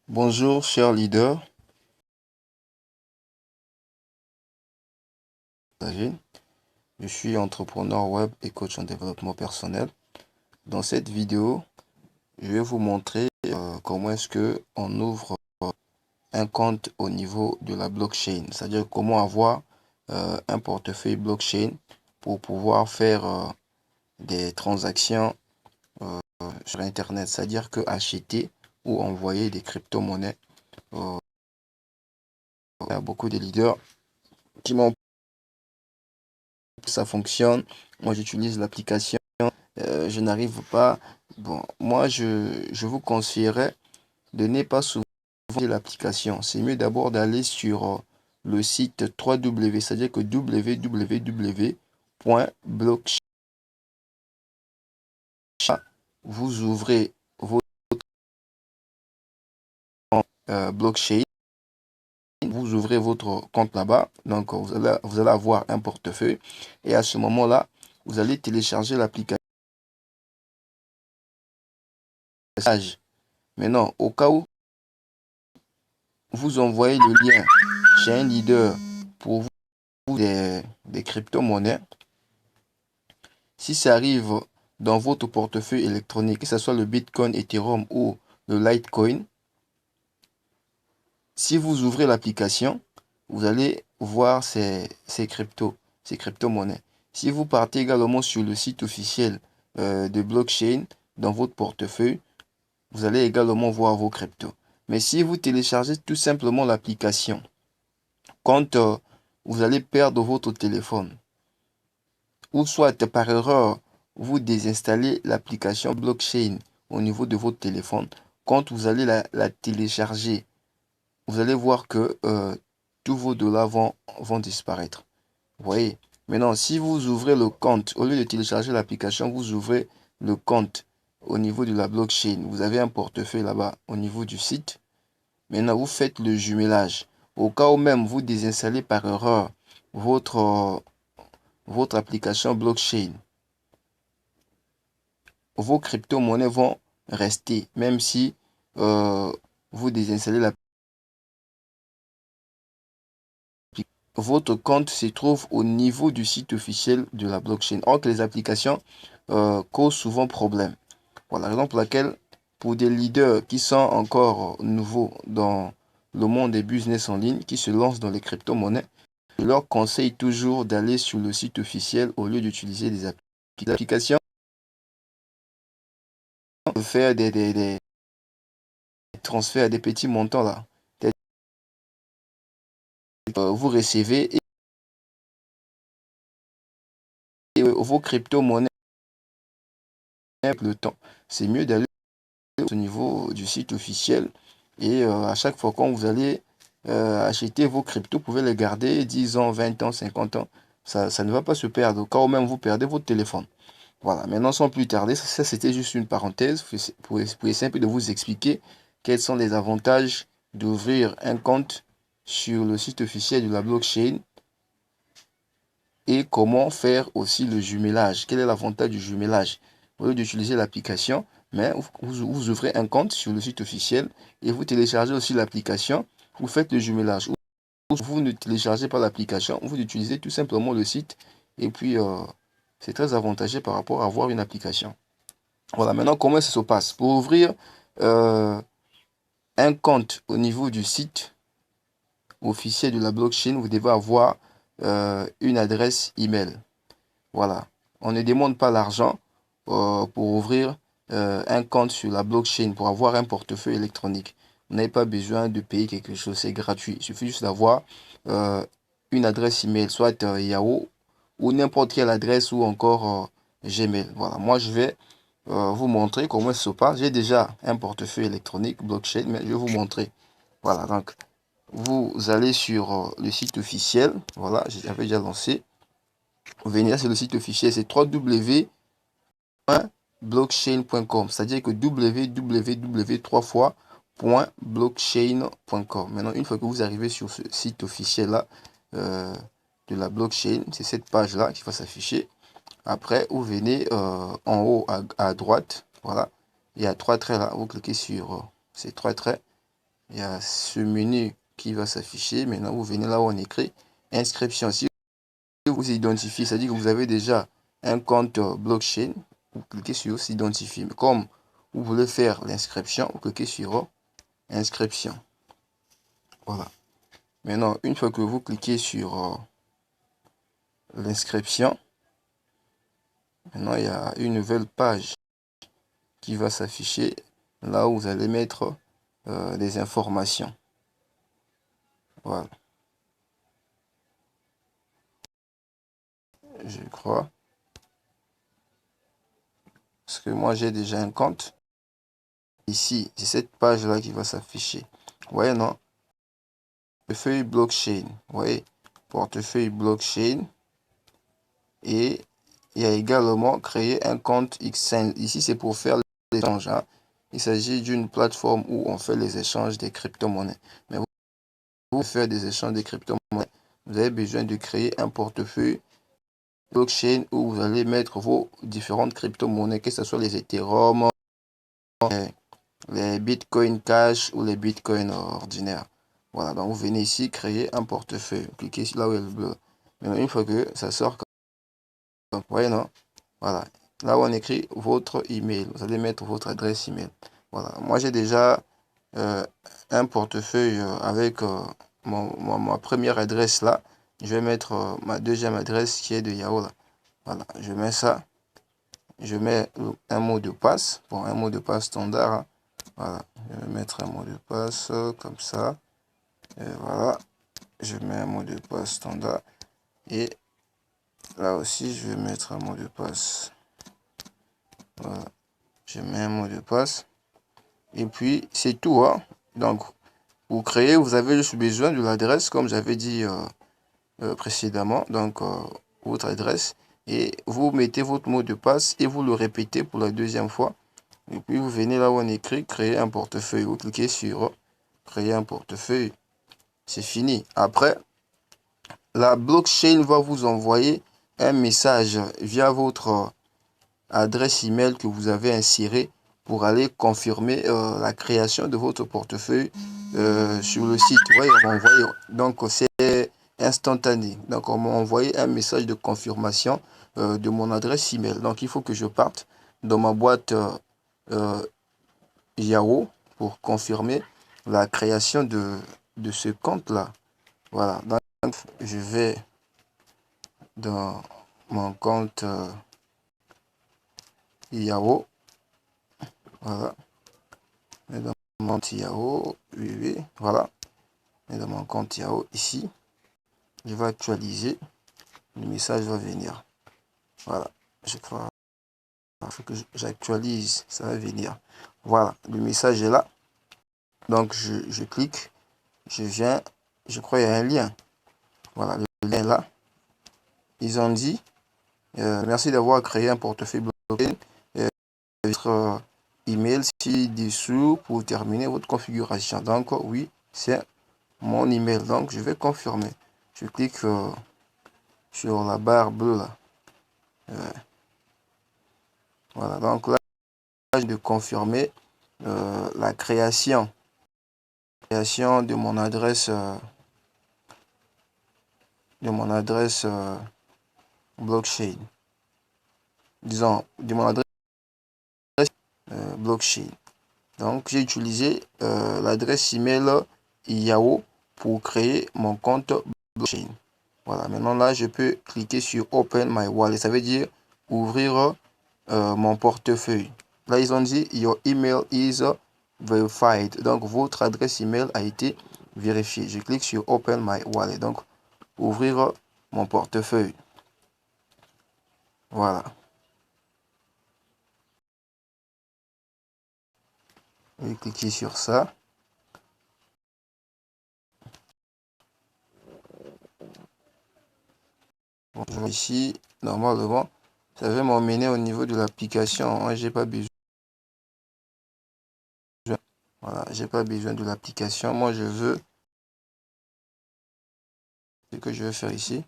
Bonjour, chers leaders. Je suis entrepreneur web et coach en développement personnel. Dans cette vidéo, je vais vous montrer comment est-ce que on ouvre un compte au niveau de la blockchain. C'est-à-dire comment avoir un portefeuille blockchain pour pouvoir faire des transactions sur Internet. C'est-à-dire que acheter ou envoyer des crypto-monnaies. Il y a beaucoup de leaders qui m'ont ça fonctionne. Moi, j'utilise l'application. Je n'arrive pas. Bon, moi, je vous conseillerais de ne pas souvent l'application. C'est mieux d'abord d'aller sur le site www, c'est-à-dire que www.blockchain. Vous ouvrez votre blockchain. Vous ouvrez votre compte là-bas. Donc, vous allez avoir un portefeuille. Et à ce moment-là, vous allez télécharger l'application. Maintenant, au cas où vous envoyez le lien chez un leader pour vous des crypto-monnaies, si ça arrive dans votre portefeuille électronique, que ce soit le Bitcoin, Ethereum ou le Litecoin, si vous ouvrez l'application, vous allez voir ces crypto-monnaies. Si vous partez également sur le site officiel de blockchain dans votre portefeuille, vous allez également voir vos cryptos. Mais si vous téléchargez tout simplement l'application, quand vous allez perdre votre téléphone, ou soit par erreur, vous désinstallez l'application blockchain au niveau de votre téléphone, quand vous allez la télécharger, vous allez voir que tous vos dollars vont disparaître. Vous voyez? Maintenant, si vous ouvrez le compte, au lieu de télécharger l'application, vous ouvrez le compte au niveau de la blockchain. Vous avez un portefeuille là-bas au niveau du site. Maintenant, vous faites le jumelage. Au cas où même vous désinstallez par erreur votre application blockchain, vos crypto-monnaies vont rester, même si vous désinstallez l'application. Votre compte se trouve au niveau du site officiel de la blockchain. Or que les applications causent souvent problème. Voilà la raison pour laquelle, pour des leaders qui sont encore nouveaux dans le monde des business en ligne, qui se lancent dans les crypto-monnaies, je leur conseille toujours d'aller sur le site officiel au lieu d'utiliser des applications. De faire des transferts, des petits montants là. Vous recevez et vos crypto-monnaies le temps. C'est mieux d'aller au niveau du site officiel et à chaque fois quand vous allez acheter vos cryptos, vous pouvez les garder 10 ans, 20 ans, 50 ans. Ça ne va pas se perdre. Au cas où même vous perdez votre téléphone. Voilà, maintenant sans plus tarder, ça c'était juste une parenthèse pour essayer un peu de vous expliquer quels sont les avantages d'ouvrir un compte sur le site officiel de la blockchain et comment faire aussi le jumelage. Quel est l'avantage du jumelage? Au lieu d'utiliser l'application, mais vous ouvrez un compte sur le site officiel et vous téléchargez aussi l'application, vous faites le jumelage. Vous ne téléchargez pas l'application, vous utilisez tout simplement le site et puis c'est très avantageux par rapport à avoir une application. Voilà, maintenant comment ça se passe? Pour ouvrir un compte au niveau du site officiel de la blockchain, vous devez avoir une adresse email. Voilà, on ne demande pas l'argent pour ouvrir un compte sur la blockchain, pour avoir un portefeuille électronique. Vous n'avez pas besoin de payer quelque chose, c'est gratuit. Il suffit juste d'avoir une adresse email, soit Yahoo ou n'importe quelle adresse ou encore Gmail. Voilà, moi je vais vous montrer comment ça se passe. J'ai déjà un portefeuille électronique blockchain, mais je vais vous montrer. Voilà, donc vous allez sur le site officiel. Voilà, j'avais déjà lancé. Vous venez là sur le site officiel, c'est www.blockchain.com. C'est-à-dire que www.blockchain.com. Maintenant, une fois que vous arrivez sur ce site officiel-là de la blockchain, c'est cette page-là qui va s'afficher. Après, vous venez en haut à droite, voilà, il y a 3 traits là. Vous cliquez sur ces 3 traits. Il y a ce menu qui va s'afficher. Maintenant, vous venez là où on écrit inscription. Si vous identifiez, c'est-à-dire que vous avez déjà un compte blockchain, vous cliquez sur s'identifier. Mais comme vous voulez faire l'inscription, vous cliquez sur inscription. Voilà. Maintenant, une fois que vous cliquez sur l'inscription, maintenant il y a une nouvelle page qui va s'afficher là où vous allez mettre des informations. Voilà. Je crois. Parce que moi j'ai déjà un compte. Ici, c'est cette page là qui va s'afficher. Vous voyez, non? Portefeuille blockchain. Vous voyez? Portefeuille blockchain. Et il y a également créé un compte Xchange. Ici, c'est pour faire les échanges. Hein. Il s'agit d'une plateforme où on fait les échanges des crypto-monnaies. Mais vous pouvez faire des échanges des crypto-monnaies. Vous avez besoin de créer un portefeuille blockchain où vous allez mettre vos différentes crypto-monnaies, que ce soit les Ethereum, les Bitcoin Cash ou les Bitcoin ordinaires. Voilà, donc vous venez ici créer un portefeuille. Vous cliquez là où il y a le bleu. Mais une fois que ça sort, vous voyez, non? Voilà. Là où on écrit votre email, vous allez mettre votre adresse email. Voilà. Moi, j'ai déjà un portefeuille avec ma première adresse là. Je vais mettre ma deuxième adresse qui est de Yahoo là. Voilà. Je mets ça. Je mets un mot de passe. Bon, un mot de passe standard. Hein. Voilà. Je vais mettre un mot de passe comme ça. Et voilà. Je mets un mot de passe standard. Et là aussi, je vais mettre un mot de passe. Voilà. Je mets un mot de passe. Et puis, c'est tout. Hein. Donc, pour créer, vous avez juste besoin de l'adresse, comme j'avais dit précédemment. Donc, votre adresse. Et vous mettez votre mot de passe et vous le répétez pour la deuxième fois. Et puis, vous venez là où on écrit créer un portefeuille. Vous cliquez sur créer un portefeuille. C'est fini. Après, la blockchain va vous envoyer un message via votre adresse email que vous avez insérée pour aller confirmer la création de votre portefeuille sur le site. Vous voyez, on m'a envoyé, donc c'est instantané. Donc on m'a envoyé un message de confirmation de mon adresse email. Donc il faut que je parte dans ma boîte Yahoo pour confirmer la création de ce compte-là. Voilà, donc je vais dans mon compte Yahoo. Voilà. Et dans mon compte Yahoo, oui, oui, voilà. Et dans mon compte Yahoo, ici, je vais actualiser. Le message va venir. Voilà. Je crois que j'actualise, ça va venir. Voilà, le message est là. Donc, je clique, je viens, je crois qu'il y a un lien. Voilà, le lien est là. Ils ont dit, merci d'avoir créé un portefeuille blockchain. Votre email ci-dessous pour terminer votre configuration. Donc, oui, c'est mon email. Donc, je vais confirmer. Je clique sur la barre bleue là. Voilà, donc là, je vais confirmer la création de mon adresse blockchain. Disons, de mon adresse blockchain. Donc, j'ai utilisé l'adresse email Yahoo pour créer mon compte blockchain. Voilà, maintenant là, je peux cliquer sur Open My Wallet. Ça veut dire ouvrir mon portefeuille. Là, ils ont dit Your email is verified. Donc, votre adresse email a été vérifiée. Je clique sur Open My Wallet. Donc, ouvrir mon portefeuille. Voilà. Je vais cliquer sur ça. Bon, ici, normalement, ça va m'emmener au niveau de l'application. Moi, j'ai pas besoin. Voilà, j'ai pas besoin de l'application. Moi, je veux ce que je vais faire ici.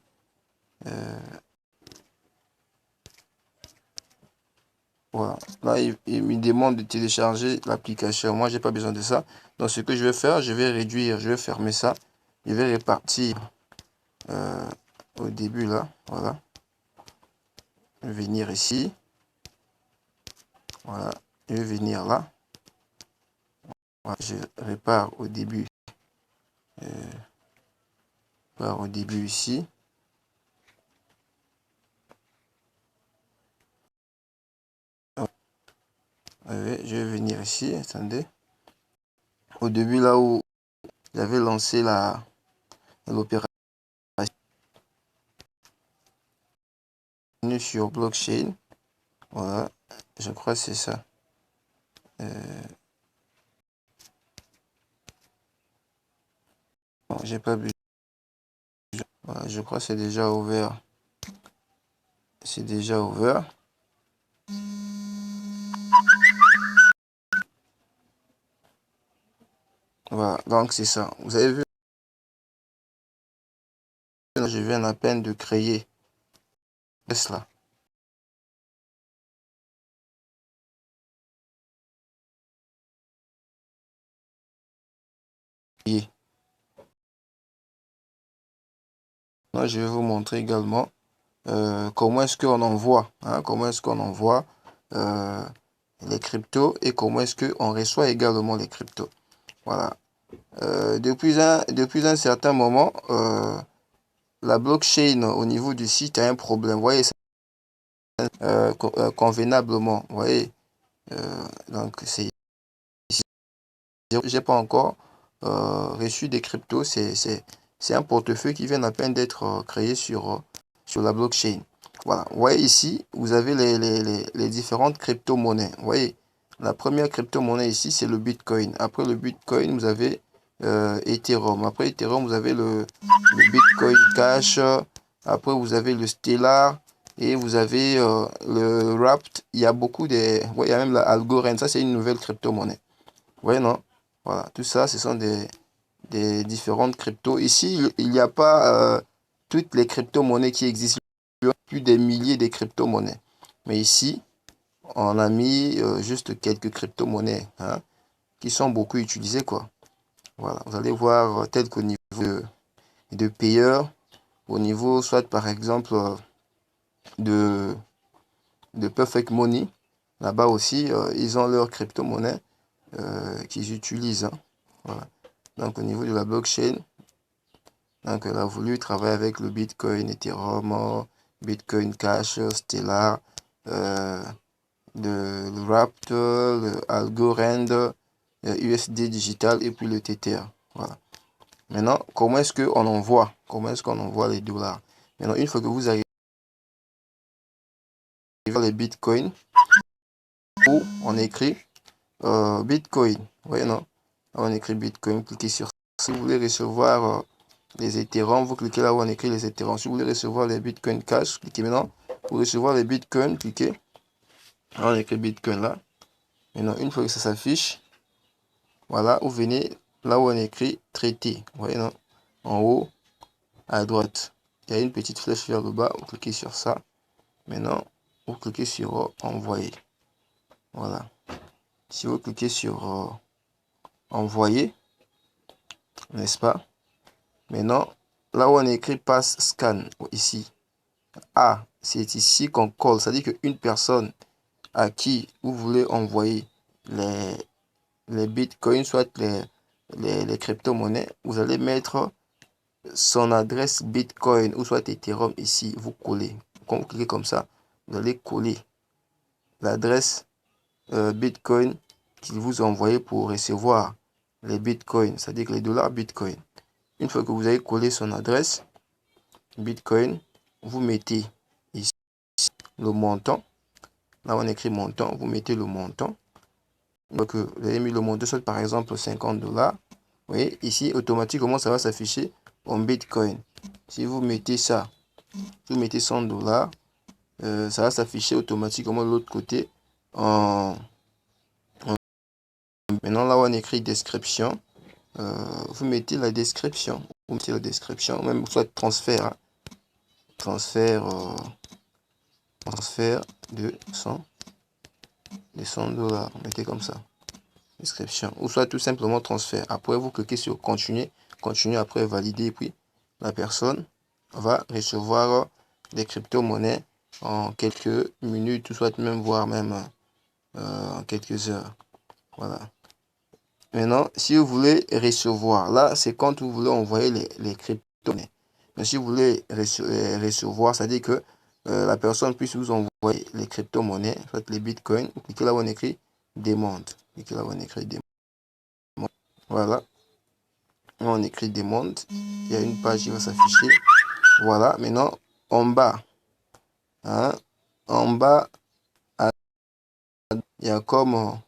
Voilà. Voilà. Là, il me demande de télécharger l'application. Moi, j'ai pas besoin de ça. Donc, ce que je vais faire, je vais réduire, je vais fermer ça. Je vais répartir au début là. Voilà. Venir ici. Voilà. Je vais venir là. Voilà. Je répare au début. Au début ici. Je vais venir ici. Attendez. Au début là où j'avais lancé l'opération sur blockchain. Voilà. Je crois que c'est ça. Bon, j'ai pas vu. Voilà, je crois que c'est déjà ouvert. C'est déjà ouvert. Voilà, donc c'est ça. Vous avez vu, je viens à peine de créer cela. Moi, je vais vous montrer également comment est-ce qu'on envoie, comment est-ce qu'on envoie les cryptos et comment est-ce qu'on reçoit également les cryptos. Voilà. Depuis un certain moment, la blockchain au niveau du site a un problème. Vous voyez, convenablement. Vous voyez, donc c'est, j'ai pas encore reçu des cryptos. C'est un portefeuille qui vient à peine d'être créé sur la blockchain. Voilà, vous voyez ici, vous avez les différentes crypto-monnaies. Vous voyez, la première crypto-monnaie ici, c'est le Bitcoin. Après le Bitcoin, vous avez Ethereum. Après Ethereum, vous avez le Bitcoin Cash. Après, vous avez le Stellar. Et vous avez le Wrapped. Il y a beaucoup de... Ouais, il y a même la Algorand. Ça, c'est une nouvelle crypto-monnaie. Vous voyez, non? Voilà, tout ça, ce sont des différentes cryptos. Ici, il n'y a pas toutes les crypto-monnaies qui existent. Il y a plus des milliers de crypto-monnaies. Mais ici, on a mis juste quelques crypto-monnaies qui sont beaucoup utilisées, quoi. Voilà, vous allez voir tel qu'au niveau de payeurs, au niveau soit par exemple de Perfect Money. Là-bas aussi, ils ont leur crypto-monnaie qu'ils utilisent. Voilà. Donc au niveau de la blockchain, donc elle a voulu travailler avec le Bitcoin, Ethereum, Bitcoin Cash, Stellar, le Wrapped, le Algorand, USD Digital et puis le Tether. Voilà. Maintenant, comment est-ce qu'on envoie? Comment est-ce qu'on envoie les dollars? Maintenant, une fois que vous arrivez à les bitcoins, où on écrit Bitcoin. Vous voyez, non? On écrit Bitcoin, cliquez sur ça. Si vous voulez recevoir les Ethereum, vous cliquez là où on écrit les Ethereum. Si vous voulez recevoir les Bitcoin Cash, cliquez maintenant. Pour recevoir les Bitcoin, cliquez. On écrit Bitcoin là. Maintenant, une fois que ça s'affiche, voilà, vous venez là où on écrit traité. Vous voyez, non? En haut, à droite, il y a une petite flèche vers le bas. Vous cliquez sur ça. Maintenant, vous cliquez sur envoyer. Voilà. Si vous cliquez sur envoyer, n'est-ce pas? Maintenant, là où on écrit pass scan, ici, A, c'est ici qu'on colle. C'est-à-dire qu'une personne à qui vous voulez envoyer les bitcoins, soit les crypto-monnaies, vous allez mettre son adresse bitcoin ou soit Ethereum ici, vous collez. Quand vous cliquez comme ça, vous allez coller l'adresse bitcoin qu'il vous a envoyé pour recevoir les bitcoins, c'est-à-dire que les dollars bitcoin. Une fois que vous avez collé son adresse bitcoin, vous mettez ici le montant. Là, on écrit montant, vous mettez le montant. Donc, vous avez mis le montant, soit par exemple 50 $. Vous voyez, ici, automatiquement, ça va s'afficher en bitcoin. Si vous mettez ça, vous mettez 100 $, ça va s'afficher automatiquement de l'autre côté Maintenant, là où on écrit description, vous mettez la description. Vous mettez la description, même soit transfert. Transfert de 100 les $100. Mettez comme ça. Description. Ou soit tout simplement transfert. Après, vous cliquez sur continuer. Continuer après valider. Et puis, la personne va recevoir des crypto-monnaies en quelques minutes, ou soit même, voire même en quelques heures. Voilà. Maintenant, si vous voulez recevoir, là, c'est quand vous voulez envoyer les crypto-monnaies. Mais si vous voulez recevoir, c'est-à-dire que la personne puisse vous envoyer les crypto-monnaies, soit les bitcoins, cliquez là où on écrit demande. Cliquez là où on écrit demande. Voilà. On écrit demande. Il y a une page qui va s'afficher. Voilà. Maintenant, en bas, hein, en bas, il y a comme, vous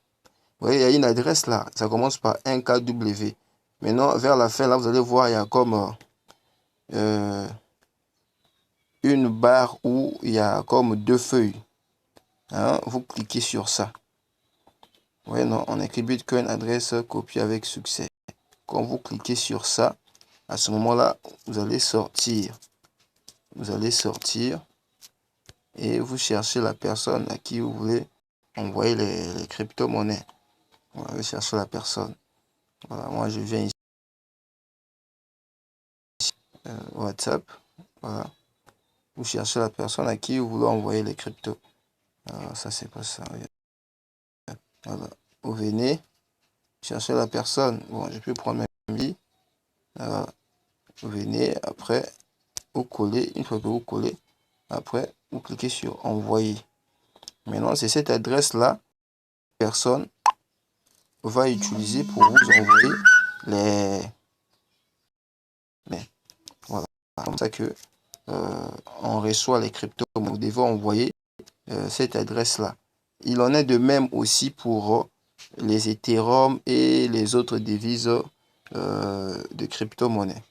voyez, il y a une adresse là. Ça commence par 1KW. Maintenant, vers la fin, là, vous allez voir, il y a comme une barre où il y a comme deux feuilles. Hein, vous cliquez sur ça. Oui, non, on écrit Bitcoin adresse copier avec succès. Quand vous cliquez sur ça, à ce moment-là, vous allez sortir. Vous allez sortir et vous cherchez la personne à qui vous voulez envoyer les crypto-monnaies. Voilà, vous cherchez la personne. Voilà, moi je viens ici, WhatsApp. Voilà. Vous cherchez la personne à qui vous voulez envoyer les cryptos. Alors, ça, c'est pas ça. Voilà. Vous venez chercher la personne. Bon, je peux prendre ma vie. Voilà. Vous venez, après, vous collez. Une fois que vous collez, après, vous cliquez sur envoyer. Maintenant, c'est cette adresse-là, personne va utiliser pour vous envoyer les... Voilà. Comme ça que on reçoit les cryptos. Vous devez envoyer cette adresse-là. Il en est de même aussi pour les Ethereum et les autres devises de crypto-monnaie.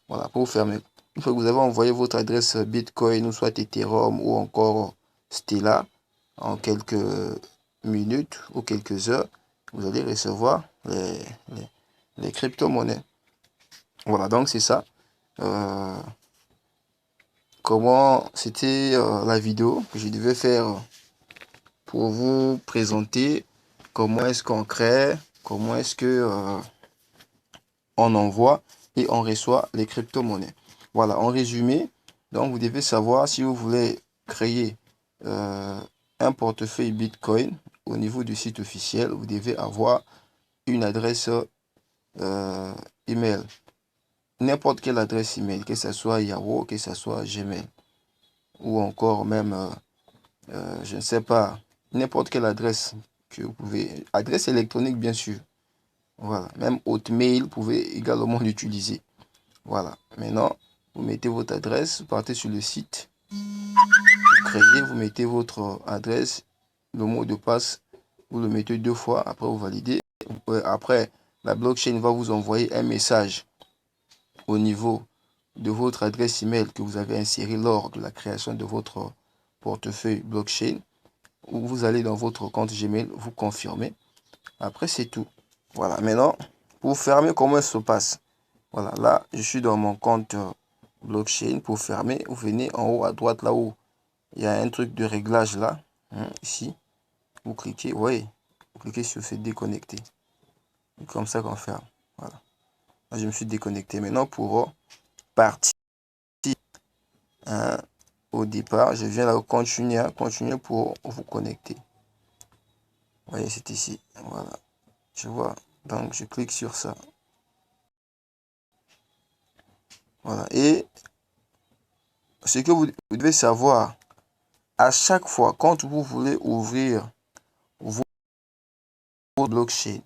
Voilà, pour vous fermer. Une fois que vous avez envoyé votre adresse Bitcoin ou soit Ethereum ou encore Stellar en quelques minutes ou quelques heures, vous allez recevoir les crypto-monnaies. Voilà, donc c'est ça. Comment c'était la vidéo que je devais faire pour vous présenter comment est-ce qu'on crée, comment est-ce que on envoie et on reçoit les crypto-monnaies. Voilà, en résumé, donc vous devez savoir si vous voulez créer un portefeuille Bitcoin au niveau du site officiel, vous devez avoir une adresse email. N'importe quelle adresse email, que ce soit Yahoo, que ce soit Gmail, ou encore même, je ne sais pas, n'importe quelle adresse que vous pouvez, adresse électronique bien sûr. Voilà, même Hotmail, vous pouvez également l'utiliser. Voilà, maintenant, vous mettez votre adresse, vous partez sur le site, vous créez, vous mettez votre adresse, le mot de passe, vous le mettez 2 fois, après vous validez. Après, la blockchain va vous envoyer un message au niveau de votre adresse email que vous avez inséré lors de la création de votre portefeuille blockchain, où vous allez dans votre compte Gmail, vous confirmez. Après, c'est tout. Voilà, maintenant, pour fermer, comment ça se passe? Voilà, là, je suis dans mon compte blockchain. Pour fermer, vous venez en haut à droite, là où il y a un truc de réglage là. Ici, vous cliquez, oui, vous cliquez sur se déconnecter. Comme ça qu'on ferme. Voilà. Là, je me suis déconnecté. Maintenant, pour partir au départ, je viens là continuer, continuer pour vous connecter. Vous voyez, c'est ici. Voilà. Je vois. Donc, je clique sur ça. Voilà. Et ce que vous devez savoir, à chaque fois, quand vous voulez ouvrir votre blockchain,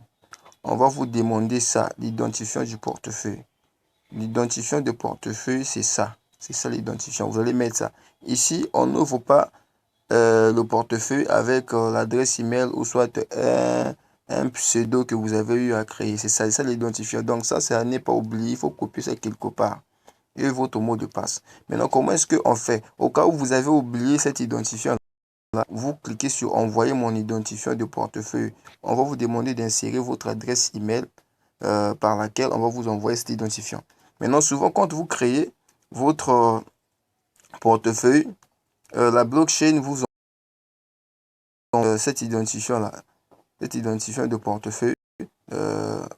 on va vous demander ça, l'identifiant du portefeuille. L'identifiant de portefeuille, c'est ça. C'est ça l'identifiant. Vous allez mettre ça. Ici, on n'ouvre pas le portefeuille avec l'adresse email ou soit un pseudo que vous avez eu à créer. C'est ça l'identifiant. Donc ça, c'est à ne pas oublier. Il faut copier ça quelque part. Et votre mot de passe. Maintenant, comment est-ce qu'on fait? Au cas où vous avez oublié cet identifiant, là, vous cliquez sur envoyer mon identifiant de portefeuille. On va vous demander d'insérer votre adresse email par laquelle on va vous envoyer cet identifiant. Maintenant, souvent, quand vous créez votre portefeuille, la blockchain vous cet identifiant-là, cet identifiant de portefeuille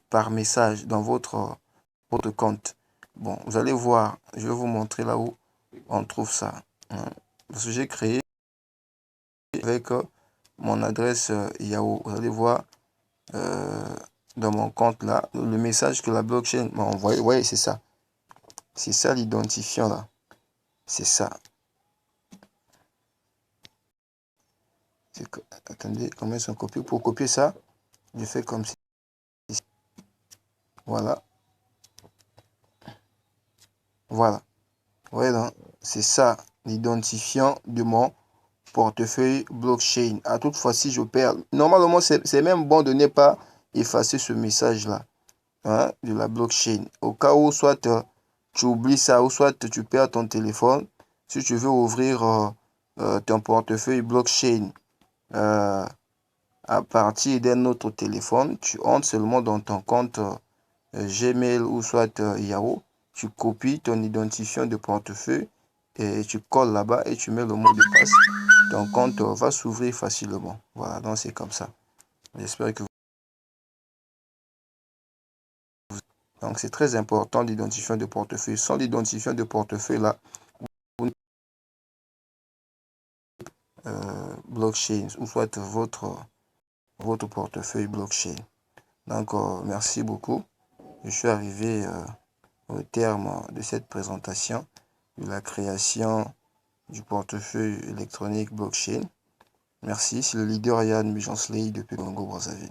par message dans votre compte. Bon, vous allez voir, je vais vous montrer là où on trouve ça. Hein. Parce que j'ai créé avec mon adresse Yahoo. Vous allez voir dans mon compte là, le message que la blockchain m'a envoyé. Ouais, c'est ça. C'est ça l'identifiant là. C'est ça. Attendez, comment ils sont copiés? Pour copier ça, je fais comme si. Voilà. Voilà. Ouais, c'est ça l'identifiant de mon portefeuille blockchain. À toutefois, si je perds, normalement, c'est même bon de ne pas effacer ce message-là hein, de la blockchain. Au cas où, soit tu oublies ça, ou soit tu perds ton téléphone. Si tu veux ouvrir ton portefeuille blockchain à partir d'un autre téléphone, tu entres seulement dans ton compte Gmail ou soit Yahoo. Tu copies ton identifiant de portefeuille et tu colles là-bas et tu mets le mot de passe. Ton compte va s'ouvrir facilement. Voilà, donc c'est comme ça. J'espère que donc c'est très important l'identifiant de portefeuille. Sans l'identifiant de portefeuille là, blockchain ou soit votre portefeuille blockchain. Donc merci beaucoup. Je suis arrivé au terme de cette présentation de la création du portefeuille électronique blockchain. Merci, c'est le leader Yann Mujansley depuis Congo Brazzaville.